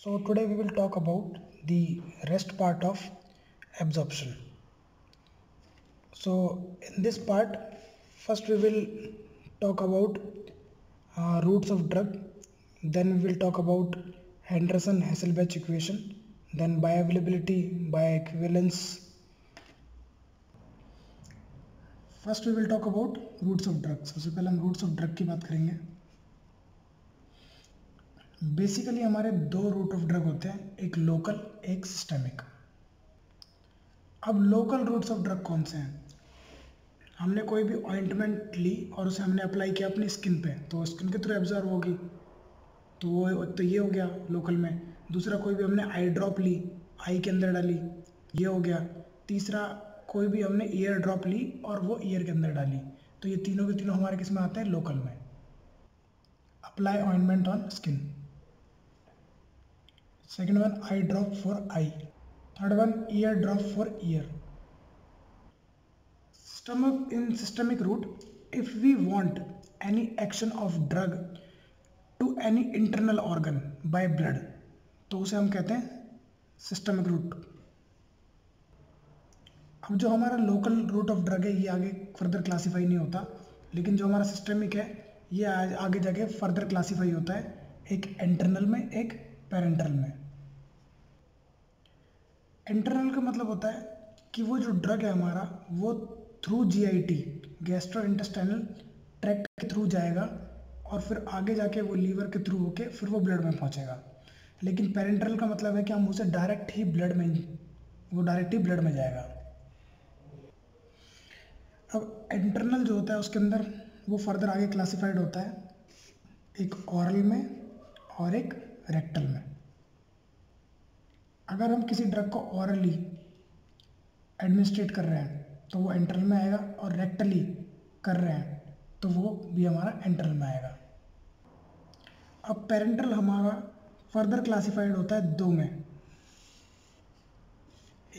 So today we will talk about the rest part of absorption. So in this part, first we will talk about roots of drug, then we will talk about Henderson-Hasselbalch equation, then bioavailability, bioequivalence. First we will talk about routes of drug. सबसे पहले हम roots of drug की बात करेंगे. Basically हमारे दो root of drug होते हैं, एक लोकल एक सिस्टेमिक. अब लोकल रूट्स ऑफ ड्रग कौन से हैं? हमने कोई भी ऑइंटमेंट ली और उसे हमने अप्लाई किया अपनी स्किन पे, तो स्किन के थ्रू एब्जॉर्ब होगी, तो वो तो ये हो गया लोकल में. दूसरा, कोई भी हमने आई ड्रॉप ली, आई के अंदर डाली, ये हो गया. तीसरा, कोई भी हमने ईयर ड्रॉप ली और वो ईयर के अंदर डाली, तो ये तीनों के तीनों हमारे किस में आते हैं? लोकल में. Apply ointment on skin. Second one, I drop for I. Third one, year drop for year. In systemic route, if we want any action of drug to any internal organ by blood, तो उसे हम कहते हैं systemic root. अब जो हमारा local route of drug है ये आगे फर्दर क्लासीफाई नहीं होता, लेकिन जो हमारा सिस्टमिक है ये आगे जाके फर्दर क्लासीफाई होता है, एक इंटरनल में एक पेरेंटल में. इंटरनल का मतलब होता है कि वो जो ड्रग है हमारा वो through GIT, gastro intestinal tract के थ्रू जाएगा और फिर आगे जाके वो लीवर के थ्रू होके फिर वो ब्लड में पहुंचेगा. लेकिन पेरेंटल का मतलब है कि हम उसे डायरेक्ट ही ब्लड में जाएगा. अब इंटरनल जो होता है उसके अंदर वो फर्दर आगे क्लासिफाइड होता है, एक ऑरल में और एक रेक्टल में. अगर हम किसी ड्रग को ऑरली एडमिनिस्ट्रेट कर रहे हैं तो वो इंटरनल में आएगा, और रेक्टली कर रहे हैं तो वो भी हमारा इंटरनल में आएगा. अब पेरेंटल हमारा फर्दर क्लासिफाइड होता है दो में,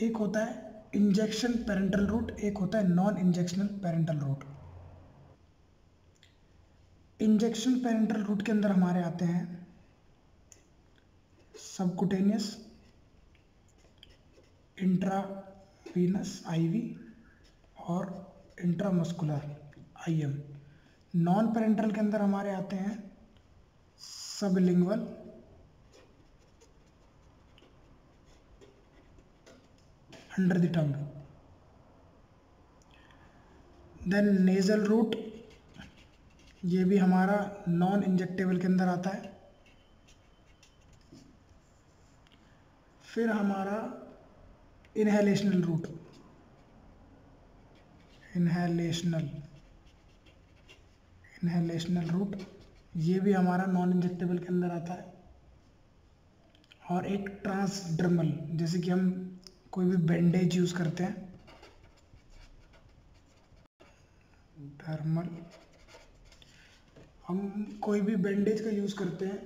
एक होता है इंजेक्शन पेरेंटल रूट, एक होता है non injectional parenteral route. Injection parenteral route के अंदर हमारे आते हैं सबकुटेनियस, इंट्रावीनस आईवी और इंट्रामस्कुलर आईएम. नॉन पेरेंटल के अंदर हमारे आते हैं sublingual, under the tongue. Then nasal route, ये भी हमारा नॉन इंजेक्टेबल के अंदर आता है. फिर हमारा इनहेलेशनल रूट, इनहेलेशनल रूट ये भी हमारा नॉन इंजेक्टेबल के अंदर आता है. और एक ट्रांसडर्मल, जैसे कि हम कोई भी बैंडेज यूज़ करते हैं, डर्मल, हम कोई भी बैंडेज का यूज़ करते हैं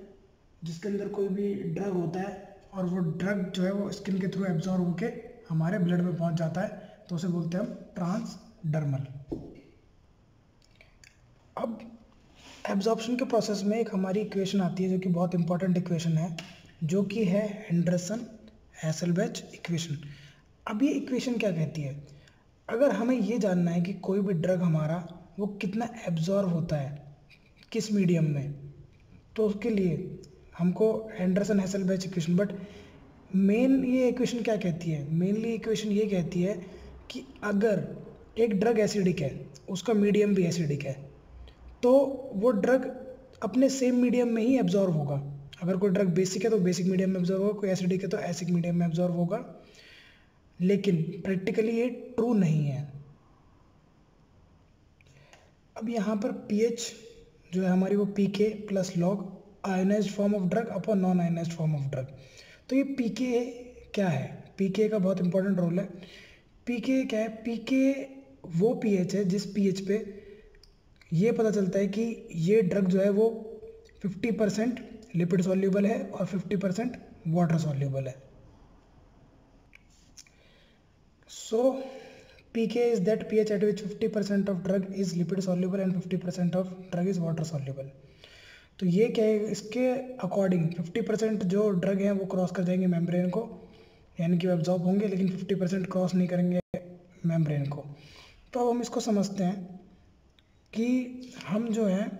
जिसके अंदर कोई भी ड्रग होता है और वो ड्रग जो है वो स्किन के थ्रू एब्जॉर्ब होके हमारे ब्लड में पहुंच जाता है, तो उसे बोलते हैं हम ट्रांसडर्मल. अब एब्जॉर्प्शन के प्रोसेस में एक हमारी इक्वेशन आती है जो कि बहुत इंपॉर्टेंट इक्वेशन है, जो कि है हेंडरसन-हैसेलबैच इक्वेशन. अब ये इक्वेशन क्या कहती है? अगर हमें ये जानना है कि कोई भी ड्रग हमारा वो कितना एब्जॉर्ब होता है किस मीडियम में, तो उसके लिए हमको हेंडरसन-हैसेलबैच इक्वेशन, बट मेन ये इक्वेशन क्या कहती है? मेनली इक्वेशन ये कहती है कि अगर एक ड्रग एसिडिक है, उसका मीडियम भी एसिडिक है, तो वो ड्रग अपने सेम मीडियम में ही एब्जॉर्ब होगा. अगर कोई ड्रग बेसिक है तो बेसिक मीडियम में एब्जॉर्ब होगा, कोई एसिडिक है तो एसिड मीडियम में एब्जॉर्ब होगा. लेकिन प्रैक्टिकली ये ट्रू नहीं है. अब यहाँ पर pH जो है हमारी वो pK plus log ionised form of drug upon non ionised form of drug. तो ये pK क्या है? pK का बहुत इंपॉर्टेंट रोल है. pK क्या है? pK वो pH है जिस pH पे ये पता चलता है कि ये ड्रग जो है वो 50% लिपिड सॉल्युबल है और 50% वाटर सॉल्युबल है. सो pK is that pH at which 50% of drug is lipid soluble and 50% of drug is water soluble. तो ये क्या है, इसके अकॉर्डिंग 50% जो ड्रग हैं वो क्रॉस कर जाएंगे मेम्ब्रेन को, यानी कि वो एब्जॉर्ब होंगे, लेकिन 50% क्रॉस नहीं करेंगे मेम्ब्रेन को। तो अब हम इसको समझते हैं कि हम जो है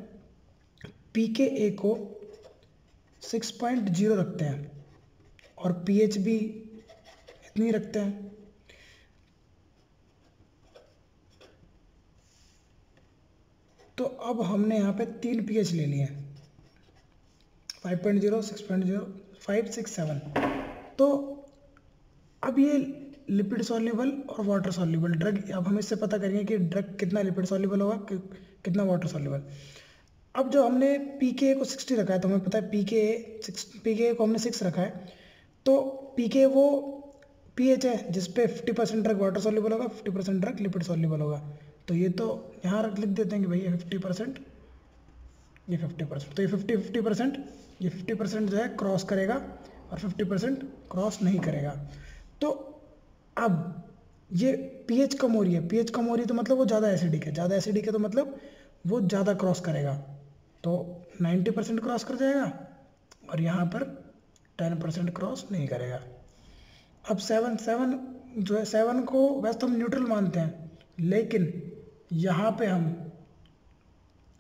pKa को 6.0 रखते हैं और pH भी इतनी रखते हैं। तो अब हमने यहाँ पे 3 pH ले लिए हैं, 5.0, 6.0, 5, 6, 7। तो अब ये लिपिड सॉल्युबल और वाटर सॉल्युबल ड्रग, अब हम इससे पता करेंगे कि ड्रग कितना लिपिड सॉल्युबल होगा, कितना वाटर सॉल्युबल। अब जो हमने pKa को 60 रखा है, तो हमें पता है pKa को हमने 6 रखा है, तो pKa वो pH है जिस पे 50% ड्रग वाटर सॉल्युबल होगा, 50% ड्रग लिपिड सॉल्युबल होगा। तो ये तो यहाँ लिख देते हैं कि भाई ये 50%, ये 50%, तो ये 50% ये 50% जो है क्रॉस करेगा और 50% क्रॉस नहीं करेगा। तो अब ये pH कम हो रही है, pH कम हो रही है तो मतलब वो ज़्यादा एसिडिक है, ज़्यादा एसिडिक है तो मतलब वो ज़्यादा क्रॉस करेगा, तो 90% क्रॉस कर जाएगा और यहाँ पर 10% क्रॉस नहीं करेगा। अब 7 जो है, 7 को वैसे तो हम न्यूट्रल मानते हैं, लेकिन यहाँ पे हम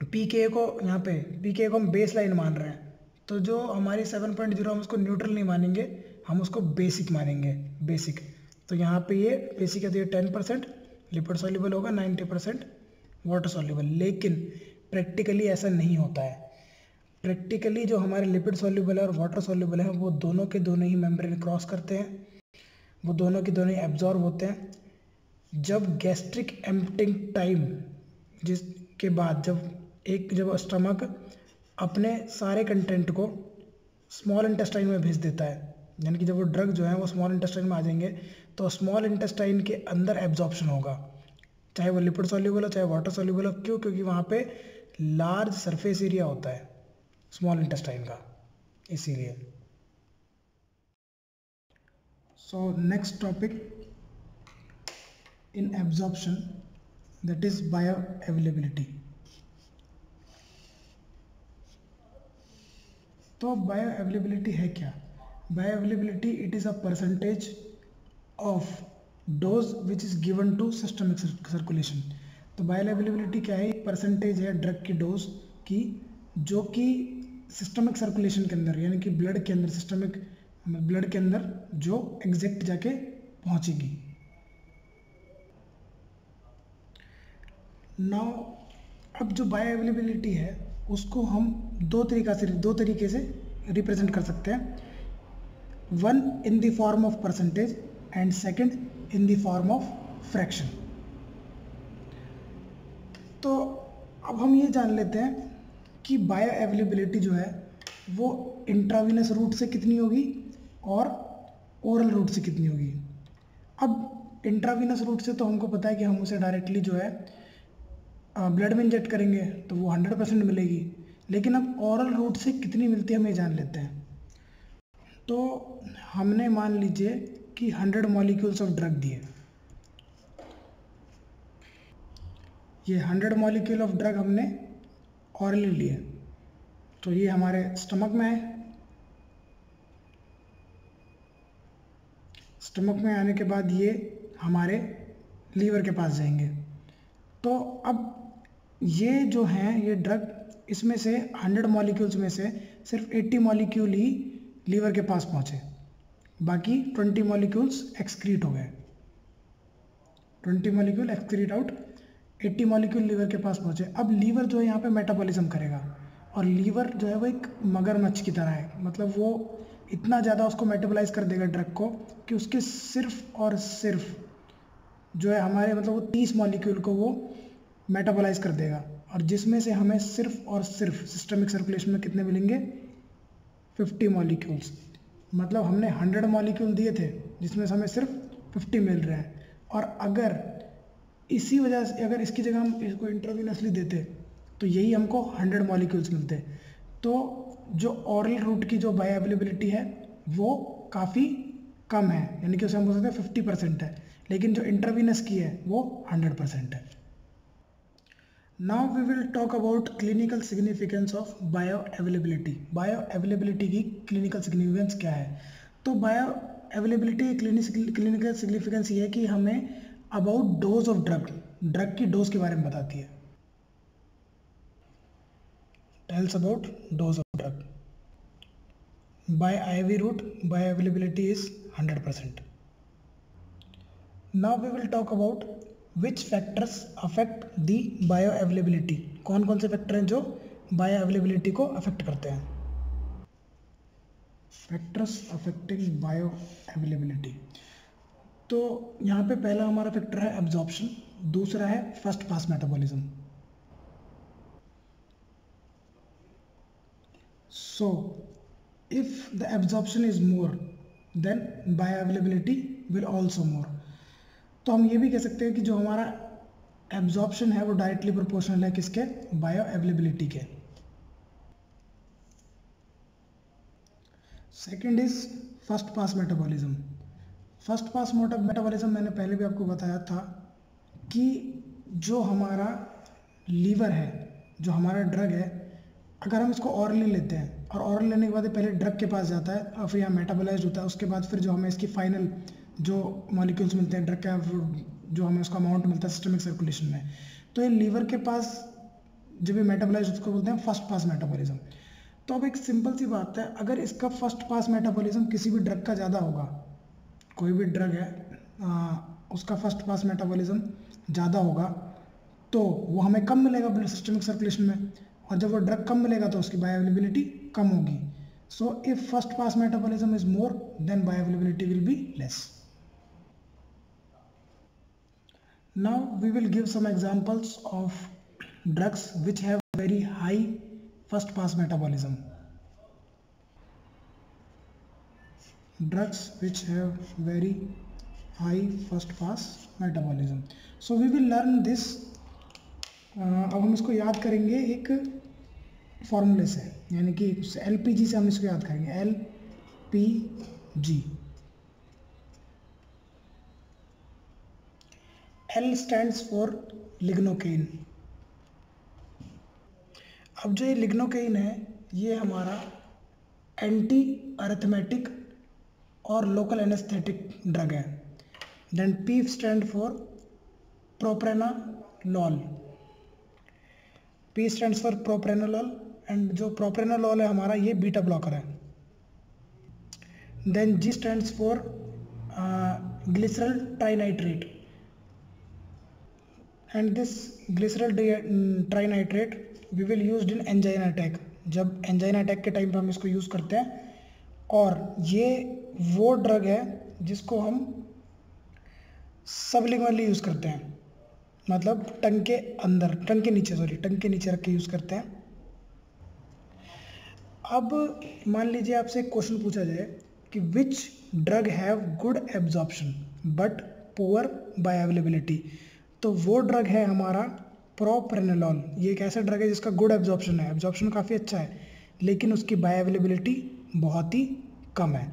pKa को हम बेस लाइन मान रहे हैं, तो जो हमारी 7.0 हम उसको न्यूट्रल नहीं मानेंगे, हम उसको बेसिक मानेंगे, बेसिक। तो यहाँ पे ये बेसिक है तो ये 10% लिपिड सॉल्युबल होगा, 90% वाटर सॉल्युबल। लेकिन प्रैक्टिकली ऐसा नहीं होता है। प्रैक्टिकली जो हमारे लिपिड सॉल्युबल है और वाटर सॉल्युबल है वो दोनों के दोनों ही मेम्ब्रेन क्रॉस करते हैं, वो दोनों के दोनों ही एब्जॉर्ब होते हैं। जब गैस्ट्रिक एम्प्टिंग टाइम, जिसके बाद जब स्टमक अपने सारे कंटेंट को स्मॉल इंटेस्टाइन में भेज देता है, यानी कि जब वो ड्रग जो है वो स्मॉल इंटेस्टाइन में आ जाएंगे, तो स्मॉल इंटेस्टाइन के अंदर एब्जॉर्प्शन होगा, चाहे वो लिपिड सॉल्युबल हो चाहे वाटर सॉल्युबल हो। क्यों? क्योंकि वहाँ पे लार्ज सरफेस एरिया होता है स्मॉल इंटेस्टाइन का, इसीलिए। So next topic in absorption, that is bioavailability. तो बायो अवेलेबिलिटी है क्या? Bioavailability, it is a percentage of dose which is given to systemic circulation. तो बायो अवेलेबिलिटी क्या है? परसेंटेज है ड्रग की डोज की जो कि सिस्टमिक सर्कुलेशन के अंदर, यानी कि ब्लड के अंदर, सिस्टमिक ब्लड के अंदर जो एग्जैक्ट जाके पहुंचेगी। नाउ अब जो बायो अवेलेबिलिटी है उसको हम दो तरीके से रिप्रेजेंट कर सकते हैं, one in the form of percentage and second in the form of fraction. तो अब हम ये जान लेते हैं कि बायो अवेलेबिलिटी जो है वो इंट्रावीनस रूट से कितनी होगी और ओरल रूट से कितनी होगी। अब इंट्रावीनस रूट से तो हमको पता है कि हम उसे डायरेक्टली जो है ब्लड में इंजेक्ट करेंगे तो वो 100% मिलेगी, लेकिन अब ओरल रूट से कितनी मिलती है हम ये जान लेते हैं। तो हमने मान लीजिए कि 100 मॉलिक्यूल्स ऑफ ड्रग दिए, ये 100 मॉलिक्यूल ऑफ ड्रग हमने ऑरली लिए, तो ये हमारे स्टमक में है। स्टमक में आने के बाद ये हमारे लीवर के पास जाएंगे। तो अब ये जो हैं ये ड्रग, इसमें से 100 मॉलिक्यूल्स में से सिर्फ 80 मॉलिक्यूल ही लीवर के पास पहुँचे, बाकी 20 मॉलिक्यूल्स एक्सक्रीट हो गए, 20 molecule excrete out, 80 molecule liver के पास पहुँचे। अब लीवर जो है यहाँ पे मेटाबॉलिज्म करेगा, और लीवर जो है वो एक मगरमच्छ की तरह है, मतलब वो इतना ज़्यादा उसको मेटाबोलाइज कर देगा ड्रग को कि उसके सिर्फ और सिर्फ जो है हमारे मतलब वो 30 मॉलिक्यूल को वो मेटाबोलाइज कर देगा, और जिसमें से हमें सिर्फ और सिर्फ सिस्टमिक सर्कुलेशन में कितने मिलेंगे? 50 मॉलिक्यूल्स। मतलब हमने 100 मॉलिक्यूल दिए थे जिसमें से हमें सिर्फ 50 मिल रहे हैं, और अगर इसी वजह से अगर इसकी जगह हम इसको इंट्रावीनसली देते तो यही हमको 100 मॉलिक्यूल्स मिलते। तो जो ऑरल रूट की जो बायो अवेलेबिलिटी है वो काफ़ी कम है, यानी कि उसे हम बोल सकते हैं 50% है, लेकिन जो इंट्रावीनस की है वो 100% है। Now we will talk about clinical significance of bioavailability. Bioavailability की क्लिनिकल सिग्निफिकेंस क्या है? तो बायो अवेलेबिलिटी क्लिनिकल सिग्निफिकेंस ये है कि हमें अबाउट डोज ऑफ ड्रग की डोज के बारे में बताती है। Tells about dose of drug. By IV route bioavailability is 100%. Now we will talk about which factors affect the bioavailability. कौन कौन से फैक्टर हैं जो बायो अवेलेबिलिटी को अफेक्ट करते हैं? Factors affecting bio availability. तो यहाँ पे पहला हमारा फैक्टर है एब्जॉर्प्शन, दूसरा है first pass metabolism. So if the absorption is more than bio availability will also more. तो हम ये भी कह सकते हैं कि जो हमारा एब्जॉर्प्शन है वो डायरेक्टली प्रोपोर्शनल है किसके? बायो अवेलेबिलिटी के। Second is first pass metabolism. First pass metabolism मैंने पहले भी आपको बताया था कि जो हमारा लीवर है, जो हमारा ड्रग है, अगर हम इसको ऑरली लेते हैं और ऑरल लेने के बाद पहले ड्रग के पास जाता है और फिर यहाँ मेटाबोलाइज होता है, उसके बाद फिर जो हमें इसकी फाइनल जो मॉलिक्यूल्स मिलते हैं ड्रग का, जो हमें उसका अमाउंट मिलता है सिस्टमिक सर्कुलेशन में, तो ये लीवर के पास जब ये मेटाबोलाइज उसको बोलते हैं फर्स्ट पास मेटाबॉलिज्म। तो अब एक सिंपल सी बात है, अगर इसका फर्स्ट पास मेटाबॉलिज्म किसी भी ड्रग का ज़्यादा होगा, कोई भी ड्रग है उसका फर्स्ट पास मेटाबॉलिज्म ज़्यादा होगा तो वो हमें कम मिलेगा सिस्टमिक सर्कुलेशन में, और जब वो ड्रग कम मिलेगा तो उसकी बायोअवेलेबिलिटी कम होगी। So if first pass metabolism is more than bioavailability will be less. Now we will give some examples of drugs which have very high first pass metabolism. Drugs which have very high first pass metabolism. So we will learn this. अब हम इसको याद करेंगे एक फॉर्मूले से, यानी कि LPG से हम इसको याद करेंगे। LPG। L stands for lignocaine. अब जो ये लिग्नोकेन है ये हमारा एंटी अरिथमेटिक और लोकल एनेस्थेटिक ड्रग है। Then P stand for propranolol. P stands for propranolol, and जो प्रोप्रेनालॉल है हमारा ये बीटा ब्लॉकर है। Then G stands for glyceryl trinitrate, and this glycerol trinitrate we will used in angina attack। जब angina attack के time पे हम इसको यूज़ करते हैं, और ये वो ड्रग है जिसको हम सबलिंगुअली यूज़ करते हैं, मतलब टंग के नीचे रख के यूज़ करते हैं। अब मान लीजिए आपसे एक क्वेश्चन पूछा जाए कि which drug have good absorption but poor bioavailability, तो वो ड्रग है हमारा प्रोप्रेनालॉल। ये एक ऐसा ड्रग है जिसका गुड एब्जॉर्प्शन है, एब्जॉर्प्शन काफ़ी अच्छा है, लेकिन उसकी बायोअवेलेबिलिटी बहुत ही कम है।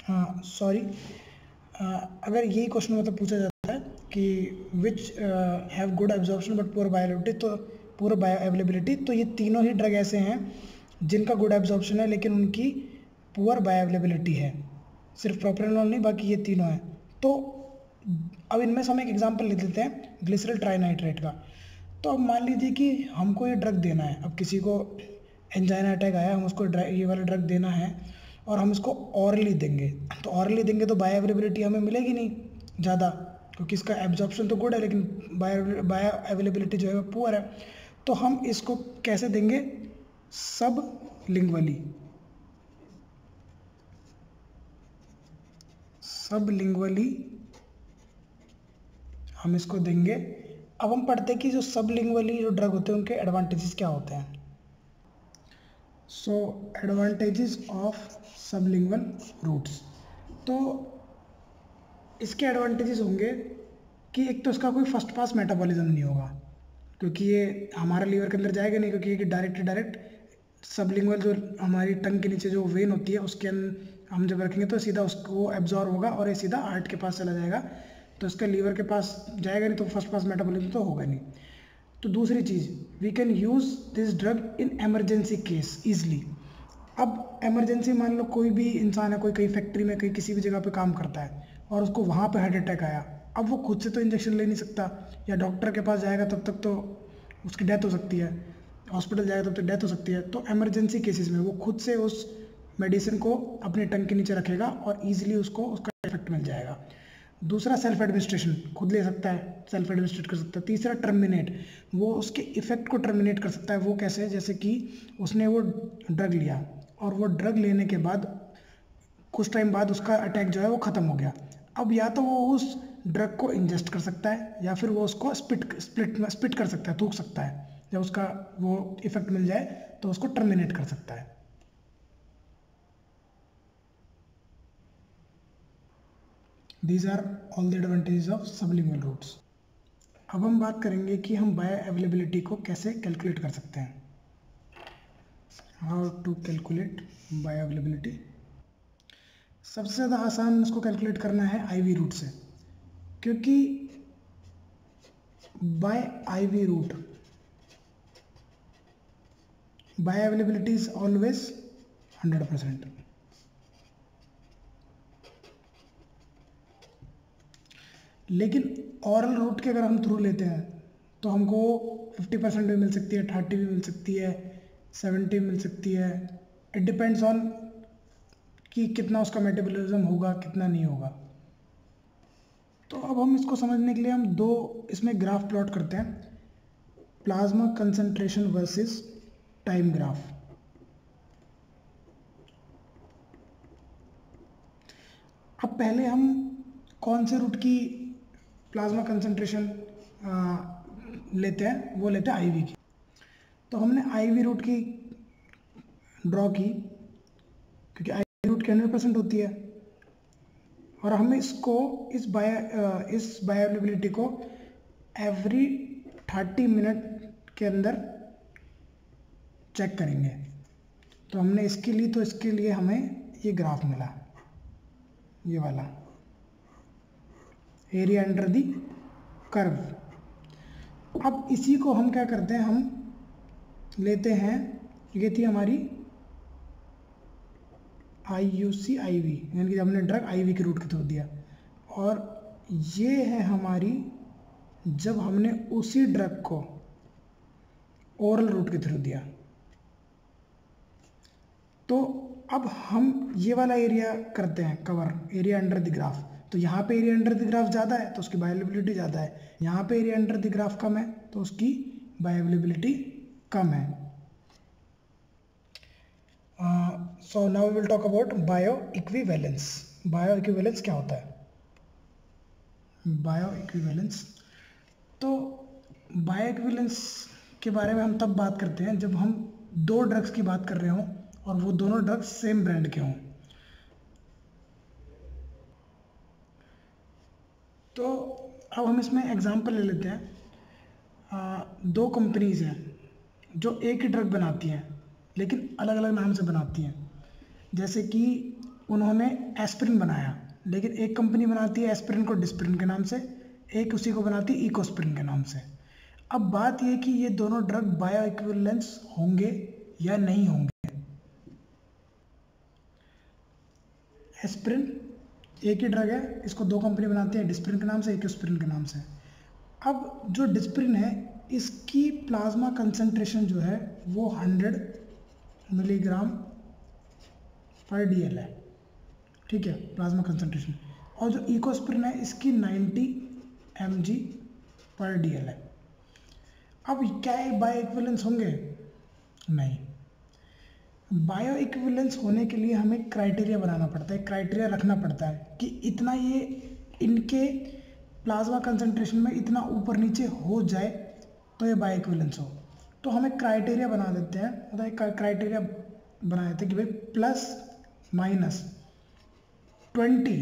हाँ सॉरी, अगर यही क्वेश्चन मतलब पूछा जाता है कि which have good absorption but poor bioavailability, तो पुअर बायोअवेलेबिलिटी, तो ये तीनों ही ड्रग ऐसे हैं जिनका गुड एब्जॉर्प्शन है लेकिन उनकी पुअर बायोअवेलेबिलिटी है। सिर्फ प्रोप्रेनालॉल नहीं, बाकी ये तीनों हैं। तो अब इनमें से हम एक एग्जांपल ले लेते हैं ग्लिसरल ट्राइनाइट्रेट का। तो अब मान लीजिए कि हमको ये ड्रग देना है, अब किसी को एंजाइना अटैक आया, हम उसको ये वाला ड्रग देना है और हम इसको ऑरली देंगे। तो ऑरली देंगे तो बायोअवेलेबिलिटी हमें मिलेगी नहीं ज़्यादा, क्योंकि इसका एब्जॉर्प्शन तो गुड है लेकिन बायोअवेलेबिलिटी जो है पुअर है। तो हम इसको कैसे देंगे? सबलिंगुअली हम इसको देंगे। अब हम पढ़ते हैं कि जो सबलिंगुअली जो ड्रग होते हैं उनके एडवांटेजेस क्या होते हैं। सो एडवांटेजेस ऑफ सबलिंगुअल रूट्स, तो इसके एडवांटेजेस होंगे कि एक तो इसका कोई फर्स्ट पास मेटाबॉलिज्म नहीं होगा, क्योंकि ये हमारा लीवर के अंदर जाएगा नहीं, क्योंकि ये डायरेक्ट सबलिंगुअल जो हमारी टंग के नीचे जो वेन होती है उसके हम जब रखेंगे तो सीधा उसको एब्जॉर्ब होगा और ये सीधा हार्ट के पास चला जाएगा। तो इसका लीवर के पास जाएगा नहीं, तो फर्स्ट पास मेटाबॉलिज्म तो होगा नहीं। तो दूसरी चीज़, we can use this drug in emergency case easily. अब एमरजेंसी, मान लो कोई भी इंसान है, कोई कहीं फैक्ट्री में कहीं किसी भी जगह पे काम करता है और उसको वहाँ पे हार्ट अटैक आया, अब वो खुद से तो इंजेक्शन ले नहीं सकता, या डॉक्टर के पास जाएगा तब तक तो उसकी डेथ हो सकती है, हॉस्पिटल जाएगा तब तक डेथ हो सकती है। तो एमरजेंसी केसेस में वो खुद से उस मेडिसिन को अपने टंग के नीचे रखेगा और ईजिली उसको उसका इफेक्ट मिल जाएगा। दूसरा, सेल्फ एडमिनिस्ट्रेशन, खुद ले सकता है, सेल्फ एडमिनिस्ट्रेट कर सकता है। तीसरा, टर्मिनेट, वो उसके इफेक्ट को टर्मिनेट कर सकता है। वो कैसे? जैसे कि उसने वो ड्रग लिया और वो ड्रग लेने के बाद कुछ टाइम बाद उसका अटैक जो है वो ख़त्म हो गया। अब या तो वो उस ड्रग को इंजेस्ट कर सकता है या फिर वो उसको स्पिट कर सकता है, थूक सकता है। जब उसका वो इफेक्ट मिल जाए तो उसको टर्मिनेट कर सकता है। These are all the advantages of sublingual routes. अब हम बात करेंगे कि हम बायो अवेलेबिलिटी को कैसे कैलकुलेट कर सकते हैं। How to calculate bioavailability. सबसे ज़्यादा आसान इसको कैलकुलेट करना है आईवी रूट से, क्योंकि bye IV route bio availability is always 100%। लेकिन ऑरल रूट के अगर हम थ्रू लेते हैं तो हमको 50% भी मिल सकती है, 30 भी मिल सकती है, 70 मिल सकती है। इट डिपेंड्स ऑन कि कितना उसका मेटाबॉलिज्म होगा, कितना नहीं होगा। तो अब हम इसको समझने के लिए हम दो इसमें ग्राफ प्लॉट करते हैं, plasma concentration versus time graph. अब पहले हम कौन से रूट की प्लाज्मा कंसंट्रेशन लेते हैं, वो लेते हैं आईवी की। तो हमने आईवी रूट की ड्रॉ की, क्योंकि आईवी रूट की 100% होती है, और हम इसको इस बायो अवेलेबिलिटी को एवरी 30 मिनट के अंदर चेक करेंगे। तो हमने इसके लिए, तो इसके लिए हमें ये ग्राफ मिला, ये वाला एरिया अंडर दी कर्व। अब इसी को हम क्या करते हैं, हम लेते हैं, ये थी हमारी IUC IV, यानी कि हमने ड्रग IV के रूट के थ्रू दिया, और ये है हमारी जब हमने उसी ड्रग को ओरल रूट के थ्रू दिया। तो अब हम ये वाला एरिया करते हैं cover, area under the graph. तो यहाँ पे एरिया अंडर द ग्राफ ज़्यादा है तो उसकी बायोअवेलेबिलिटी ज़्यादा है, यहाँ पे एरिया अंडर द ग्राफ कम है तो उसकी बायोअवेलेबिलिटी कम है। So now we will talk about bioequivalence. Bioequivalence क्या होता है? बायो इक्विवेलेंस, तो बायो इक्विवेलेंस के बारे में हम तब बात करते हैं जब हम दो ड्रग्स की बात कर रहे हों और वो दोनों ड्रग्स सेम ब्रांड के हों। तो अब हम इसमें एग्जांपल ले लेते हैं। दो कंपनीज हैं जो एक ही ड्रग बनाती हैं लेकिन अलग अलग नाम से बनाती हैं। जैसे कि उन्होंने एस्पिरिन बनाया, लेकिन एक कंपनी बनाती है एस्पिरिन को डिस्पिरिन के नाम से, एक उसी को बनाती है इकोस्पिरिन के नाम से। अब बात ये कि ये दोनों ड्रग बायो इक्विवेलेंस होंगे या नहीं होंगे। एस्पिरिन एक ही ड्रग है, इसको दो कंपनी बनाती है, डिस्पिरिन के नाम से, इकोस्पिरिन के नाम से। अब जो डिस्पिरिन है इसकी प्लाज्मा कंसंट्रेशन जो है वो 100 मिलीग्राम पर DL है, ठीक है, प्लाज्मा कंसंट्रेशन। और जो इकोस्पिरिन है इसकी 90 mg पर DL है। अब क्या ये बायो इक्विवेलेंस होंगे? नहीं। बायो इक्विवेलेंस होने के लिए हमें क्राइटेरिया बनाना पड़ता है, क्राइटेरिया रखना पड़ता है कि इतना ये इनके प्लाज्मा कंसंट्रेशन में इतना ऊपर नीचे हो जाए तो ये बायो इक्विवेलेंस हो। तो हमें क्राइटेरिया बना देते हैं, मतलब एक क्राइटेरिया बना देते हैं कि भाई प्लस माइनस 20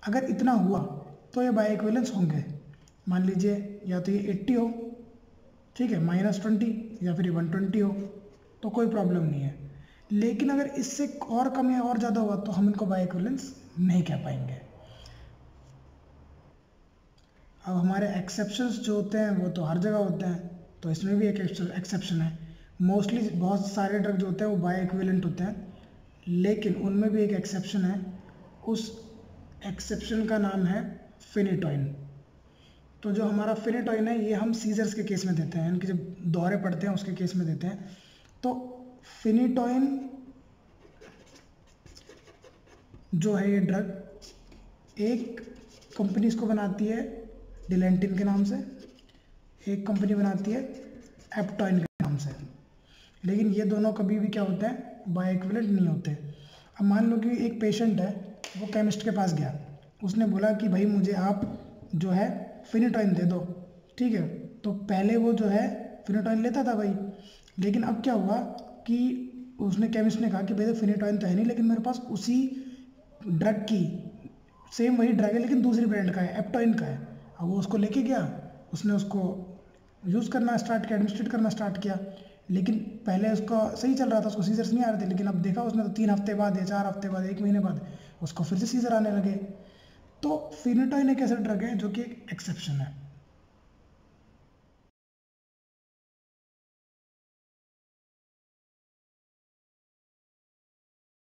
अगर इतना हुआ तो ये बायो इक्विवेलेंस होंगे। मान लीजिए या तो ये 80 हो, ठीक है, -20, या फिर 120 हो तो कोई प्रॉब्लम नहीं है। लेकिन अगर इससे और कम या और ज़्यादा हुआ तो हम इनको बायो इक्विवेलेंस नहीं कह पाएंगे। अब हमारे एक्सेप्शंस जो होते हैं वो तो हर जगह होते हैं, तो इसमें भी एक एक्सेप्शन है। मोस्टली बहुत सारे ड्रग जो होते हैं वो बायो इक्विवेलेंट होते हैं, लेकिन उनमें भी एक एक्सेप्शन है। उस एक्सेप्शन का नाम है फिनिटोइन। तो जो हमारा फिनिटोइन है ये हम सीजर्स के केस में देते हैं, इनके जब दौरे पड़ते हैं उसके केस में देते हैं। तो फिनिटोइन जो है ये ड्रग एक कंपनी इसको बनाती है डिलेंटिन के नाम से, एक कंपनी बनाती है एप्टोइन के नाम से, लेकिन ये दोनों कभी भी क्या होते हैं, बायो इक्विवेलेंट नहीं होते। अब मान लो कि एक पेशेंट है, वो केमिस्ट के पास गया, उसने बोला कि भाई मुझे आप जो है फिनिटोइन दे दो, ठीक है। तो पहले वो जो है फिनिटोइन लेता था भाई, लेकिन अब क्या हुआ कि उसने केमिस्ट ने कहा कि भाई फिनिटोइन तो है नहीं, लेकिन मेरे पास उसी ड्रग की सेम वही ड्रग है लेकिन दूसरी ब्रांड का है, एप्टोइन का है। अब वो उसको लेके गया, उसने उसको यूज़ करना स्टार्ट किया, एडमिनिस्ट्रेट करना स्टार्ट किया, लेकिन पहले उसका सही चल रहा था, उसको सीजर्स नहीं आ रहे थे, लेकिन अब देखा उसने तो 3 हफ्ते बाद या 4 हफ्ते बाद, 1 महीने बाद उसको फिर से सीजर आने लगे। तो फिनिटोइन एक ऐसा ड्रग है जो कि एक एक्सेप्शन है।